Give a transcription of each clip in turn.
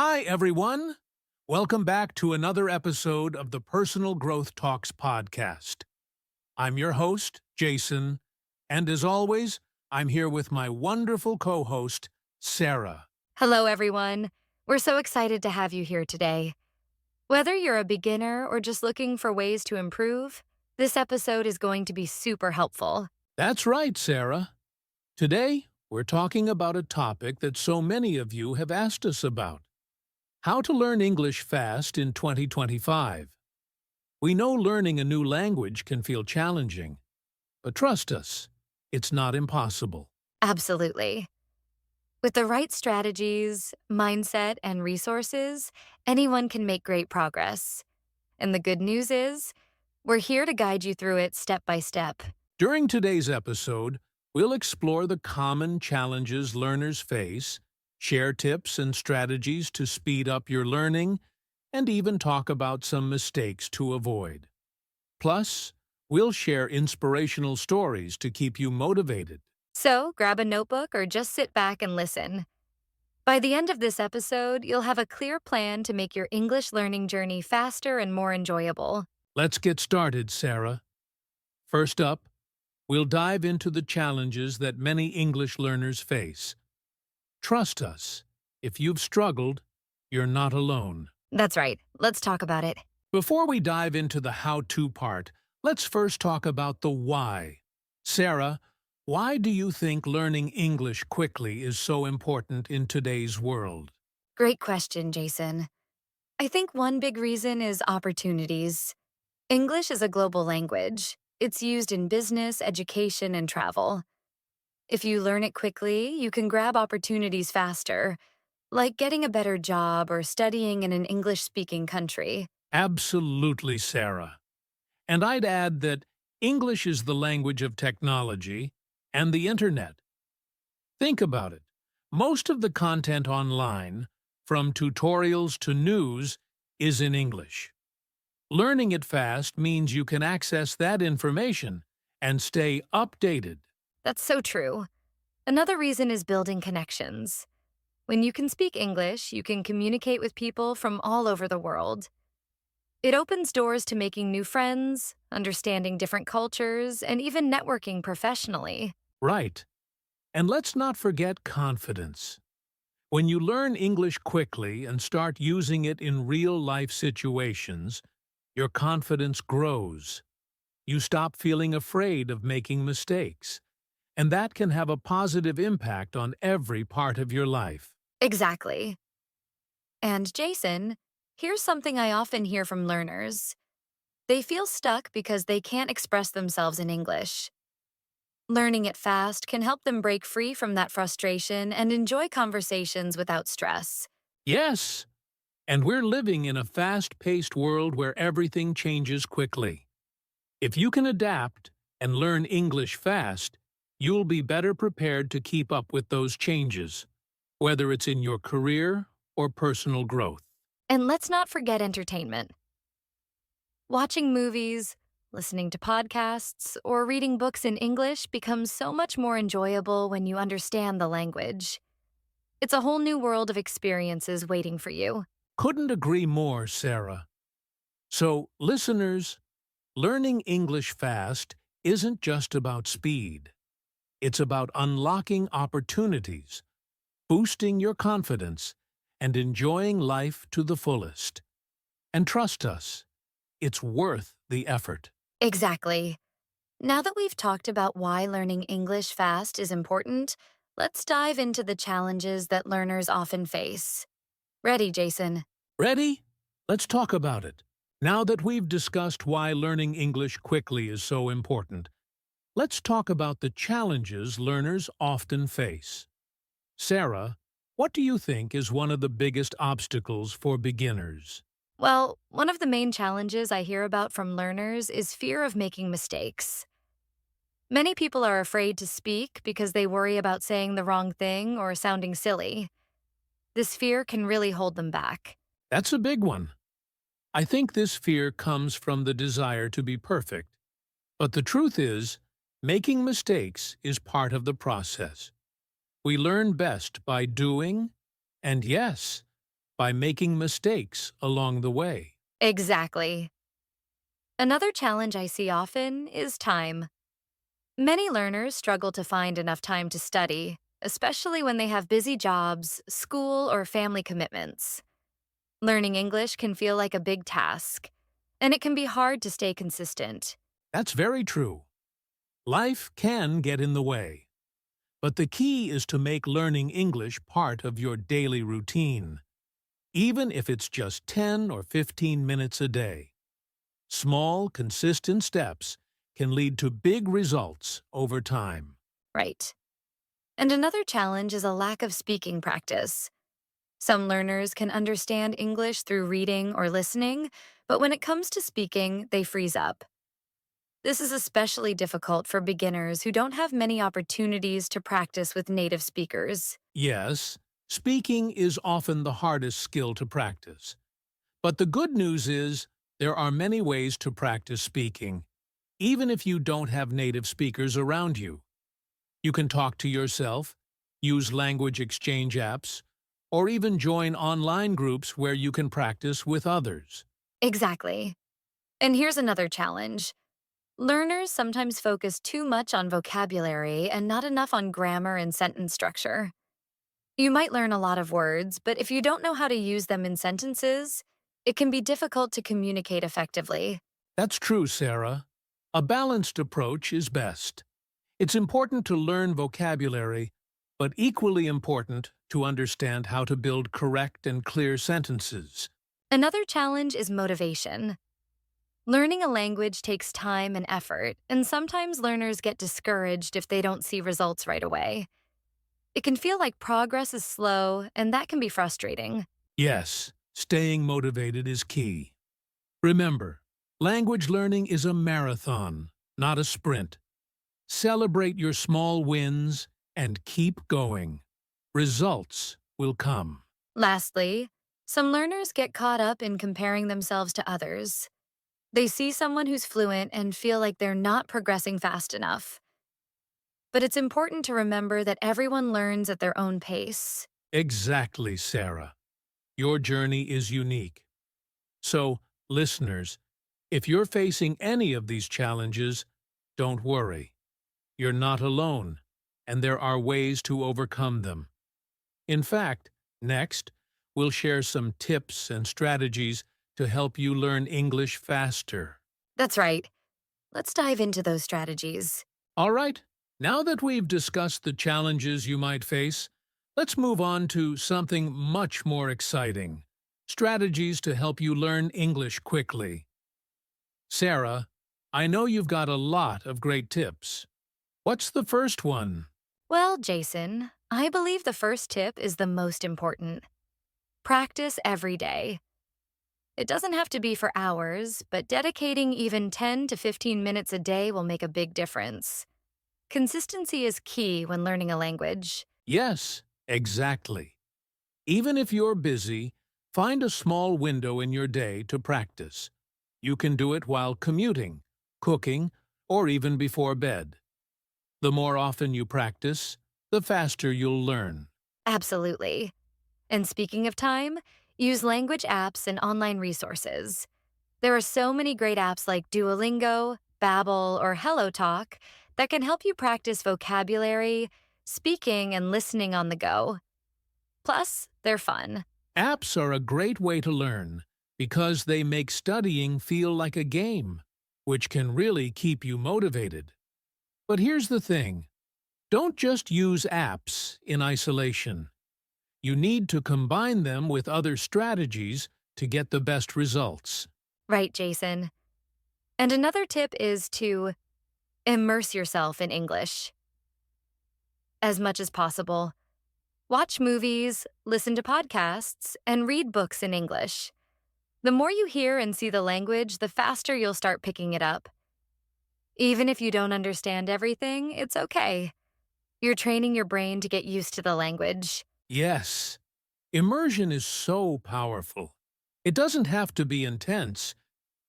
Hi, everyone. Welcome back to another episode of the Personal Growth Talks podcast. I'm your host, Jason, and as always, I'm here with my wonderful co-host, Sarah. Hello, everyone. We're so excited to have you here today. Whether you're a beginner or just looking for ways to improve, this episode is going to be super helpful. That's right, Sarah. Today, we're talking about a topic that so many of you have asked us about: how to learn English fast in 2025. We know learning a new language can feel challenging, but trust us, it's not impossible. Absolutely. With the right strategies, mindset, and resources, anyone can make great progress. And the good news is, we're here to guide you through it step by step. During today's episode, we'll explore the common challenges learners face, share tips and strategies to speed up your learning, and even talk about some mistakes to avoid. Plus, we'll share inspirational stories to keep you motivated. So grab a notebook or just sit back and listen. By the end of this episode, you'll have a clear plan to make your English learning journey faster and more enjoyable. Let's get started, Sarah. First up, we'll dive into the challenges that many English learners face. Trust us, if you've struggled, you're not alone. That's right. Let's talk about it. Before we dive into the how-to part, let's first talk about the why. Sarah, why do you think learning English quickly is so important in today's world? Great question, Jason. I think one big reason is opportunities. English is a global language. It's used in business, education, and travel. If you learn it quickly, you can grab opportunities faster, like getting a better job or studying in an English-speaking country. Absolutely, Sarah. And I'd add that English is the language of technology and the internet. Think about it. Most of the content online, from tutorials to news, is in English. Learning it fast means you can access that information and stay updated. That's so true. Another reason is building connections. When you can speak English, you can communicate with people from all over the world. It opens doors to making new friends, understanding different cultures, and even networking professionally. Right. And let's not forget confidence. When you learn English quickly and start using it in real-life situations, your confidence grows. You stop feeling afraid of making mistakes, and that can have a positive impact on every part of your life. Exactly. And Jason, here's something I often hear from learners. They feel stuck because they can't express themselves in English. Learning it fast can help them break free from that frustration and enjoy conversations without stress. Yes, and we're living in a fast-paced world where everything changes quickly. If you can adapt and learn English fast, you'll be better prepared to keep up with those changes, whether it's in your career or personal growth. And let's not forget entertainment. Watching movies, listening to podcasts, or reading books in English becomes so much more enjoyable when you understand the language. It's a whole new world of experiences waiting for you. Couldn't agree more, Sarah. So, listeners, learning English fast isn't just about speed. It's about unlocking opportunities, boosting your confidence, and enjoying life to the fullest. And trust us, it's worth the effort. Exactly. Now that we've talked about why learning English fast is important, let's dive into the challenges that learners often face. Ready, Jason? Ready? Let's talk about it. Now that we've discussed why learning English quickly is so important, let's talk about the challenges learners often face. Sarah, what do you think is one of the biggest obstacles for beginners? Well, one of the main challenges I hear about from learners is fear of making mistakes. Many people are afraid to speak because they worry about saying the wrong thing or sounding silly. This fear can really hold them back. That's a big one. I think this fear comes from the desire to be perfect. But the truth is, making mistakes is part of the process. We learn best by doing, and yes, by making mistakes along the way. Exactly. Another challenge I see often is time. Many learners struggle to find enough time to study, especially when they have busy jobs, school, or family commitments. Learning English can feel like a big task, and it can be hard to stay consistent. That's very true. Life can get in the way, but the key is to make learning English part of your daily routine, even if it's just 10 or 15 minutes a day. Small, consistent steps can lead to big results over time. Right. And another challenge is a lack of speaking practice. Some learners can understand English through reading or listening, but when it comes to speaking, they freeze up. This is especially difficult for beginners who don't have many opportunities to practice with native speakers. Yes, speaking is often the hardest skill to practice. But the good news is there are many ways to practice speaking, even if you don't have native speakers around you. You can talk to yourself, use language exchange apps, or even join online groups where you can practice with others. Exactly. And here's another challenge. Learners sometimes focus too much on vocabulary and not enough on grammar and sentence structure. You might learn a lot of words, but if you don't know how to use them in sentences, it can be difficult to communicate effectively. That's true, Sarah. A balanced approach is best. It's important to learn vocabulary, but equally important to understand how to build correct and clear sentences. Another challenge is motivation. Learning a language takes time and effort, and sometimes learners get discouraged if they don't see results right away. It can feel like progress is slow, and that can be frustrating. Yes, staying motivated is key. Remember, language learning is a marathon, not a sprint. Celebrate your small wins and keep going. Results will come. Lastly, some learners get caught up in comparing themselves to others. They see someone who's fluent and feel like they're not progressing fast enough. But it's important to remember that everyone learns at their own pace. Exactly, Sarah. Your journey is unique. So, listeners, if you're facing any of these challenges, don't worry. You're not alone, and there are ways to overcome them. In fact, next, we'll share some tips and strategies to help you learn English faster. That's right. Let's dive into those strategies. All right, now that we've discussed the challenges you might face, let's move on to something much more exciting: strategies to help you learn English quickly. Sarah, I know you've got a lot of great tips. What's the first one? Well, Jason, I believe the first tip is the most important. Practice every day. It doesn't have to be for hours, but dedicating even 10 to 15 minutes a day will make a big difference. Consistency is key when learning a language. Yes, exactly. Even if you're busy, find a small window in your day to practice. You can do it while commuting, cooking, or even before bed. The more often you practice, the faster you'll learn. Absolutely. And speaking of time, use language apps and online resources. There are so many great apps like Duolingo, Babbel, or HelloTalk that can help you practice vocabulary, speaking, and listening on the go. Plus, they're fun. Apps are a great way to learn because they make studying feel like a game, which can really keep you motivated. But here's the thing: don't just use apps in isolation. You need to combine them with other strategies to get the best results. Right, Jason. And another tip is to immerse yourself in English as much as possible. Watch movies, listen to podcasts, and read books in English. The more you hear and see the language, the faster you'll start picking it up. Even if you don't understand everything, it's okay. You're training your brain to get used to the language. Yes, immersion is so powerful. It doesn't have to be intense.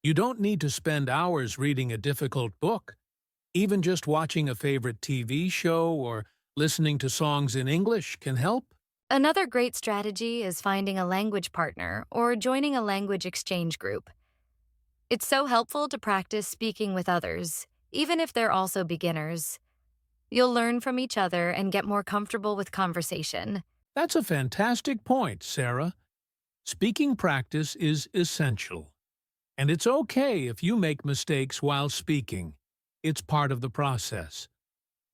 You don't need to spend hours reading a difficult book. Even just watching a favorite TV show or listening to songs in English can help. Another great strategy is finding a language partner or joining a language exchange group. It's so helpful to practice speaking with others, even if they're also beginners. You'll learn from each other and get more comfortable with conversation. That's a fantastic point, Sarah. Speaking practice is essential. And it's okay if you make mistakes while speaking. It's part of the process.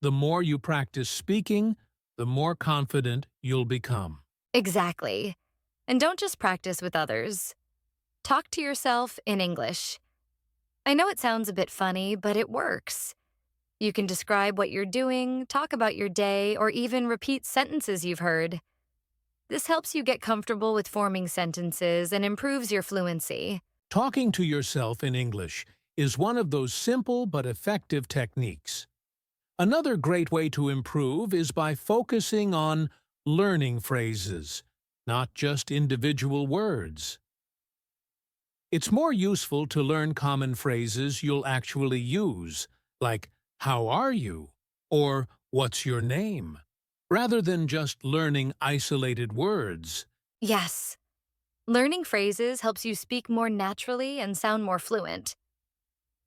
The more you practice speaking, the more confident you'll become. Exactly. And don't just practice with others. Talk to yourself in English. I know it sounds a bit funny, but it works. You can describe what you're doing, talk about your day, or even repeat sentences you've heard. This helps you get comfortable with forming sentences and improves your fluency. Talking to yourself in English is one of those simple but effective techniques. Another great way to improve is by focusing on learning phrases, not just individual words. It's more useful to learn common phrases you'll actually use, like "How are you?" or "What's your name?" rather than just learning isolated words. Yes, learning phrases helps you speak more naturally and sound more fluent.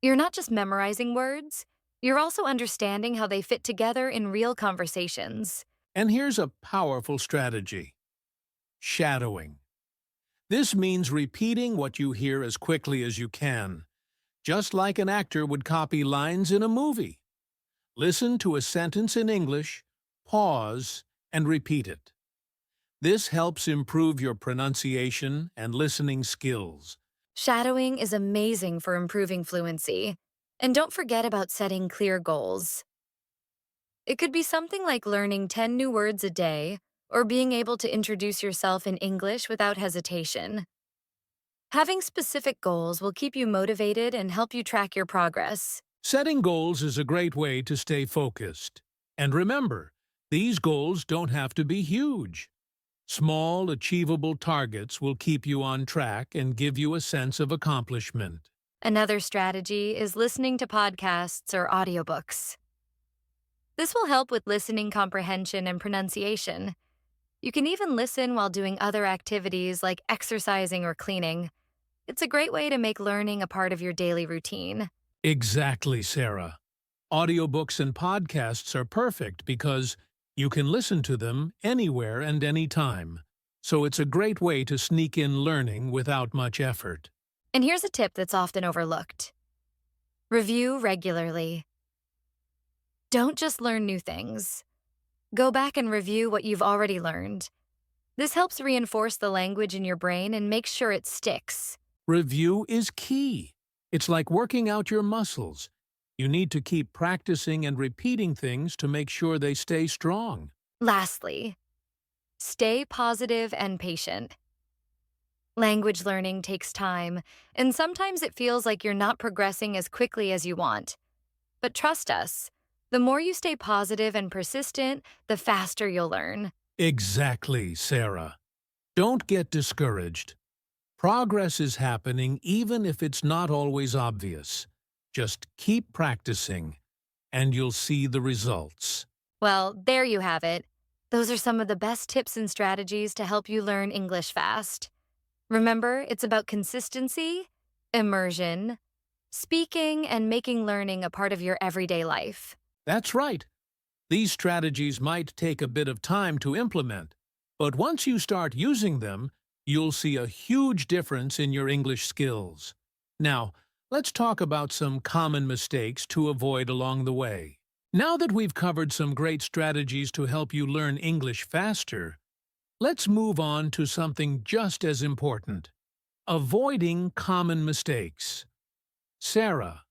You're not just memorizing words, you're also understanding how they fit together in real conversations. And here's a powerful strategy: shadowing. This means repeating what you hear as quickly as you can, just like an actor would copy lines in a movie. Listen to a sentence in English, pause, and repeat it. This helps improve your pronunciation and listening skills. Shadowing is amazing for improving fluency. And don't forget about setting clear goals. It could be something like learning 10 new words a day or being able to introduce yourself in English without hesitation. Having specific goals will keep you motivated and help you track your progress. Setting goals is a great way to stay focused. And remember, these goals don't have to be huge. Small, achievable targets will keep you on track and give you a sense of accomplishment. Another strategy is listening to podcasts or audiobooks. This will help with listening comprehension and pronunciation. You can even listen while doing other activities like exercising or cleaning. It's a great way to make learning a part of your daily routine. Exactly, Sarah. Audiobooks and podcasts are perfect because you can listen to them anywhere and anytime. So it's a great way to sneak in learning without much effort. And here's a tip that's often overlooked. Review regularly. Don't just learn new things. Go back and review what you've already learned. This helps reinforce the language in your brain and make sure it sticks. Review is key. It's like working out your muscles. You need to keep practicing and repeating things to make sure they stay strong. Lastly, stay positive and patient. Language learning takes time, and sometimes it feels like you're not progressing as quickly as you want. But trust us, the more you stay positive and persistent, the faster you'll learn. Exactly, Sarah. Don't get discouraged. Progress is happening even if it's not always obvious. Just keep practicing, and you'll see the results. Well, there you have it. Those are some of the best tips and strategies to help you learn English fast. Remember, it's about consistency, immersion, speaking, and making learning a part of your everyday life. That's right. These strategies might take a bit of time to implement, but once you start using them, you'll see a huge difference in your English skills. Now, let's talk about some common mistakes to avoid along the way. Now that we've covered some great strategies to help you learn English faster, let's move on to something just as important: avoiding common mistakes. Sarah,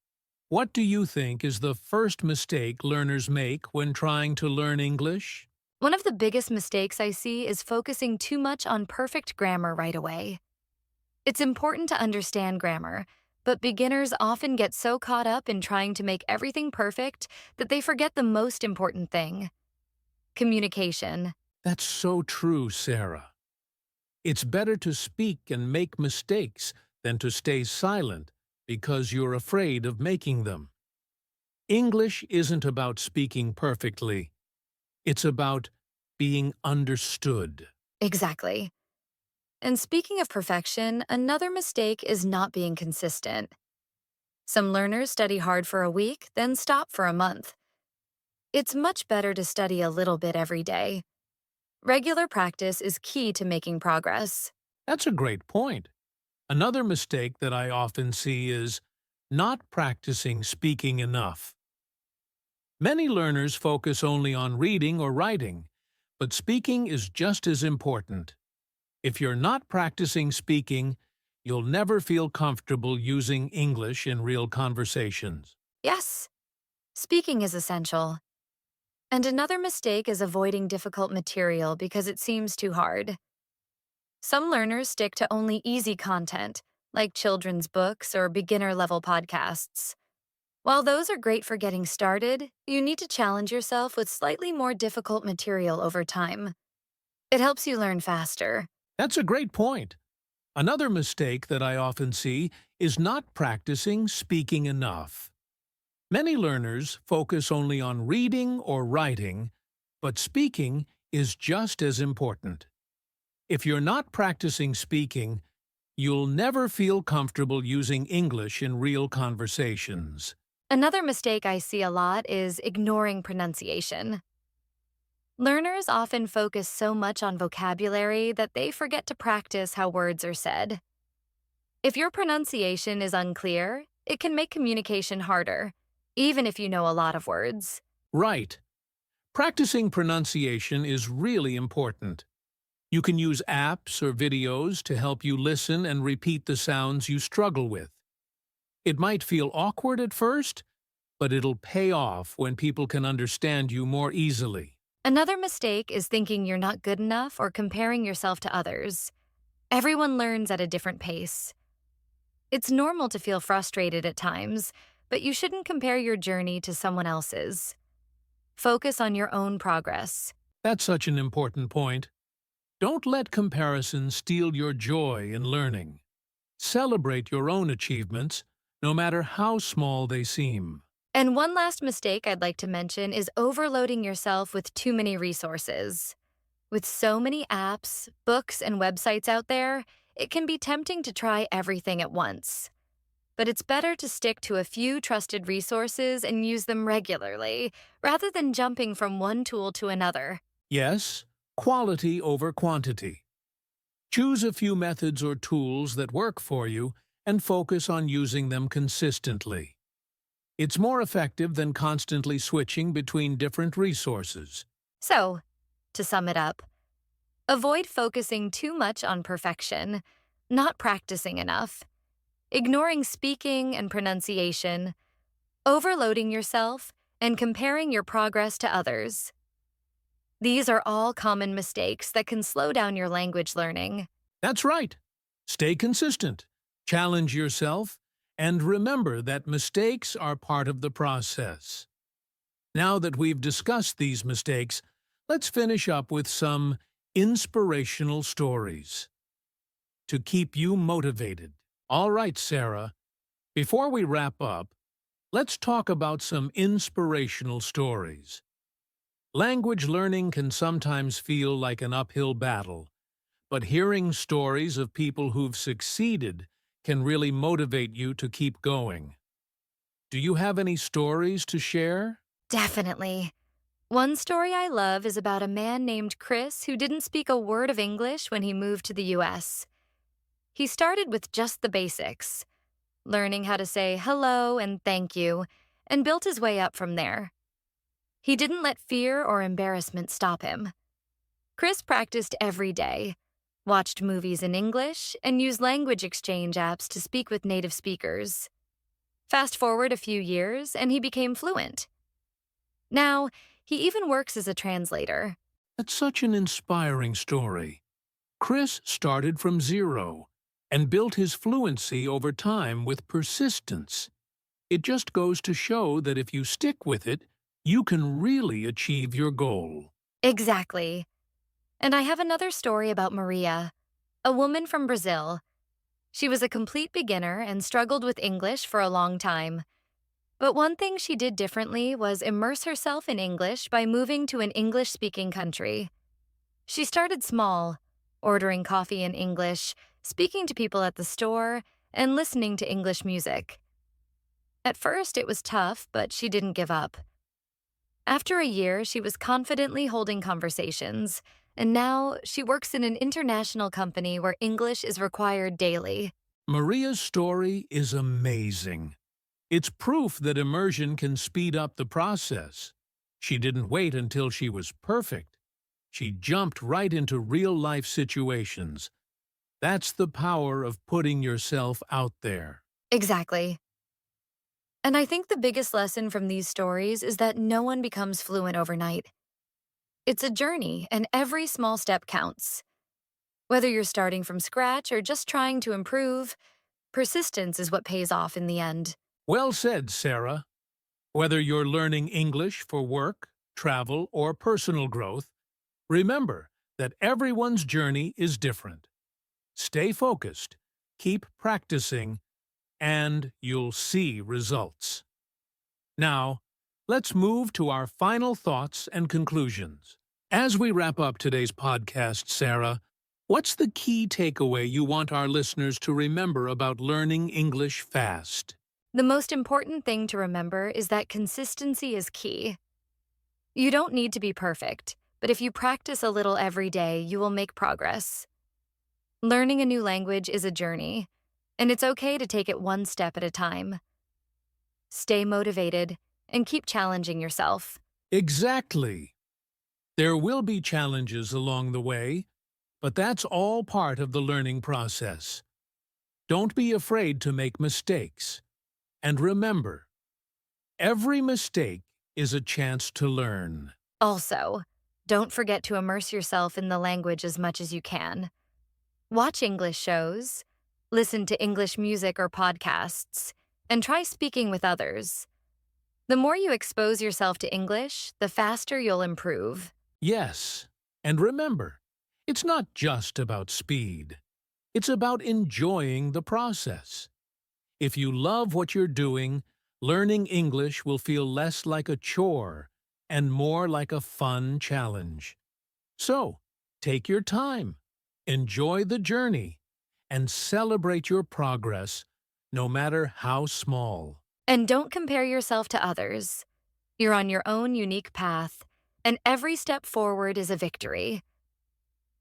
what do you think is the first mistake learners make when trying to learn English? One of the biggest mistakes I see is focusing too much on perfect grammar right away. It's important to understand grammar, but beginners often get so caught up in trying to make everything perfect that they forget the most important thing: communication. That's so true, Sarah. It's better to speak and make mistakes than to stay silent because you're afraid of making them. English isn't about speaking perfectly. It's about being understood. Exactly. And speaking of perfection, another mistake is not being consistent. Some learners study hard for a week, then stop for a month. It's much better to study a little bit every day. Regular practice is key to making progress. That's a great point. Another mistake that I often see is not practicing speaking enough. Many learners focus only on reading or writing, but speaking is just as important. If you're not practicing speaking, you'll never feel comfortable using English in real conversations. Yes, speaking is essential. And another mistake is avoiding difficult material because it seems too hard. Some learners stick to only easy content, like children's books or beginner level podcasts. While those are great for getting started, you need to challenge yourself with slightly more difficult material over time. It helps you learn faster. That's a great point. Another mistake that I often see is not practicing speaking enough. Many learners focus only on reading or writing, but speaking is just as important. If you're not practicing speaking, you'll never feel comfortable using English in real conversations. Another mistake I see a lot is ignoring pronunciation. Learners often focus so much on vocabulary that they forget to practice how words are said. If your pronunciation is unclear, it can make communication harder, even if you know a lot of words. Right. Practicing pronunciation is really important. You can use apps or videos to help you listen and repeat the sounds you struggle with. It might feel awkward at first, but it'll pay off when people can understand you more easily. Another mistake is thinking you're not good enough or comparing yourself to others. Everyone learns at a different pace. It's normal to feel frustrated at times, but you shouldn't compare your journey to someone else's. Focus on your own progress. That's such an important point. Don't let comparison steal your joy in learning. Celebrate your own achievements, no matter how small they seem. And one last mistake I'd like to mention is overloading yourself with too many resources. With so many apps, books, and websites out there, it can be tempting to try everything at once. But it's better to stick to a few trusted resources and use them regularly, rather than jumping from one tool to another. Yes, quality over quantity. Choose a few methods or tools that work for you and focus on using them consistently. It's more effective than constantly switching between different resources. So, to sum it up, avoid focusing too much on perfection, not practicing enough, ignoring speaking and pronunciation, overloading yourself, and comparing your progress to others. These are all common mistakes that can slow down your language learning. That's right. Stay consistent, challenge yourself, and remember that mistakes are part of the process. Now that we've discussed these mistakes, let's finish up with some inspirational stories to keep you motivated. All right, Sarah, before we wrap up, let's talk about some inspirational stories. Language learning can sometimes feel like an uphill battle, but hearing stories of people who've succeeded can really motivate you to keep going. Do you have any stories to share? Definitely. One story I love is about a man named Chris who didn't speak a word of English when he moved to the US. He started with just the basics, learning how to say hello and thank you, and built his way up from there. He didn't let fear or embarrassment stop him. Chris practiced every day, watched movies in English, and used language exchange apps to speak with native speakers. Fast forward a few years, and he became fluent. Now, he even works as a translator. That's such an inspiring story. Chris started from zero and built his fluency over time with persistence. It just goes to show that if you stick with it, you can really achieve your goal. Exactly. And I have another story about Maria, a woman from Brazil. She was a complete beginner and struggled with English for a long time. But one thing she did differently was immerse herself in English by moving to an English-speaking country. She started small, ordering coffee in English, speaking to people at the store, and listening to English music. At first, it was tough, but she didn't give up. After a year, she was confidently holding conversations, and now she works in an international company where English is required daily. Maria's story is amazing. It's proof that immersion can speed up the process. She didn't wait until she was perfect. She jumped right into real-life situations. That's the power of putting yourself out there. Exactly. And I think the biggest lesson from these stories is that no one becomes fluent overnight. It's a journey, and every small step counts. Whether you're starting from scratch or just trying to improve, persistence is what pays off in the end. Well said, Sarah. Whether you're learning English for work, travel, or personal growth, remember that everyone's journey is different. Stay focused, keep practicing, and you'll see results. Now, let's move to our final thoughts and conclusions. As we wrap up today's podcast, Sarah, what's the key takeaway you want our listeners to remember about learning English fast? The most important thing to remember is that consistency is key. You don't need to be perfect, but if you practice a little every day, you will make progress. Learning a new language is a journey, and it's okay to take it one step at a time. Stay motivated and keep challenging yourself. Exactly. There will be challenges along the way, but that's all part of the learning process. Don't be afraid to make mistakes. And remember, every mistake is a chance to learn. Also, don't forget to immerse yourself in the language as much as you can. Watch English shows, listen to English music or podcasts, and try speaking with others. The more you expose yourself to English, the faster you'll improve. Yes, and remember, it's not just about speed. It's about enjoying the process. If you love what you're doing, learning English will feel less like a chore and more like a fun challenge. So, take your time, enjoy the journey, and celebrate your progress, no matter how small. And don't compare yourself to others. You're on your own unique path, and every step forward is a victory.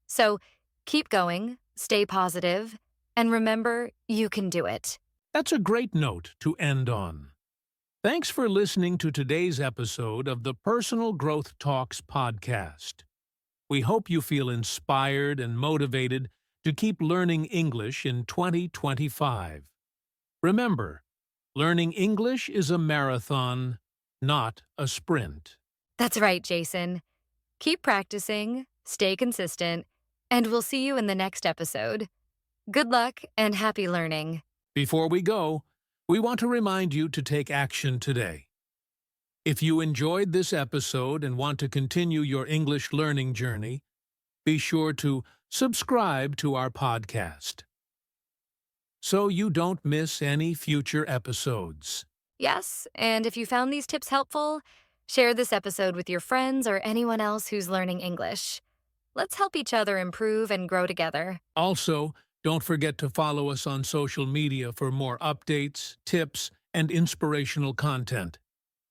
So, keep going, stay positive, and remember, you can do it. That's a great note to end on. Thanks for listening to today's episode of the Personal Growth Talks podcast. We hope you feel inspired and motivated to keep learning English in 2025. Remember, learning English is a marathon, not a sprint. That's right, Jason. Keep practicing, stay consistent, and we'll see you in the next episode. Good luck and happy learning. Before we go, we want to remind you to take action today. If you enjoyed this episode and want to continue your English learning journey, be sure to subscribe to our podcast so you don't miss any future episodes. Yes, and if you found these tips helpful, share this episode with your friends or anyone else who's learning English. Let's help each other improve and grow together. Also, don't forget to follow us on social media for more updates, tips, and inspirational content.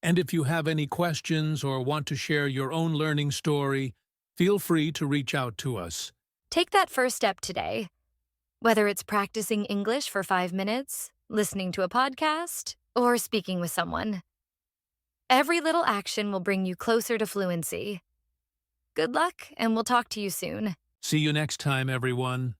And if you have any questions or want to share your own learning story, feel free to reach out to us. Take that first step today. Whether it's practicing English for 5 minutes, listening to a podcast, or speaking with someone. Every little action will bring you closer to fluency. Good luck, and we'll talk to you soon. See you next time, everyone.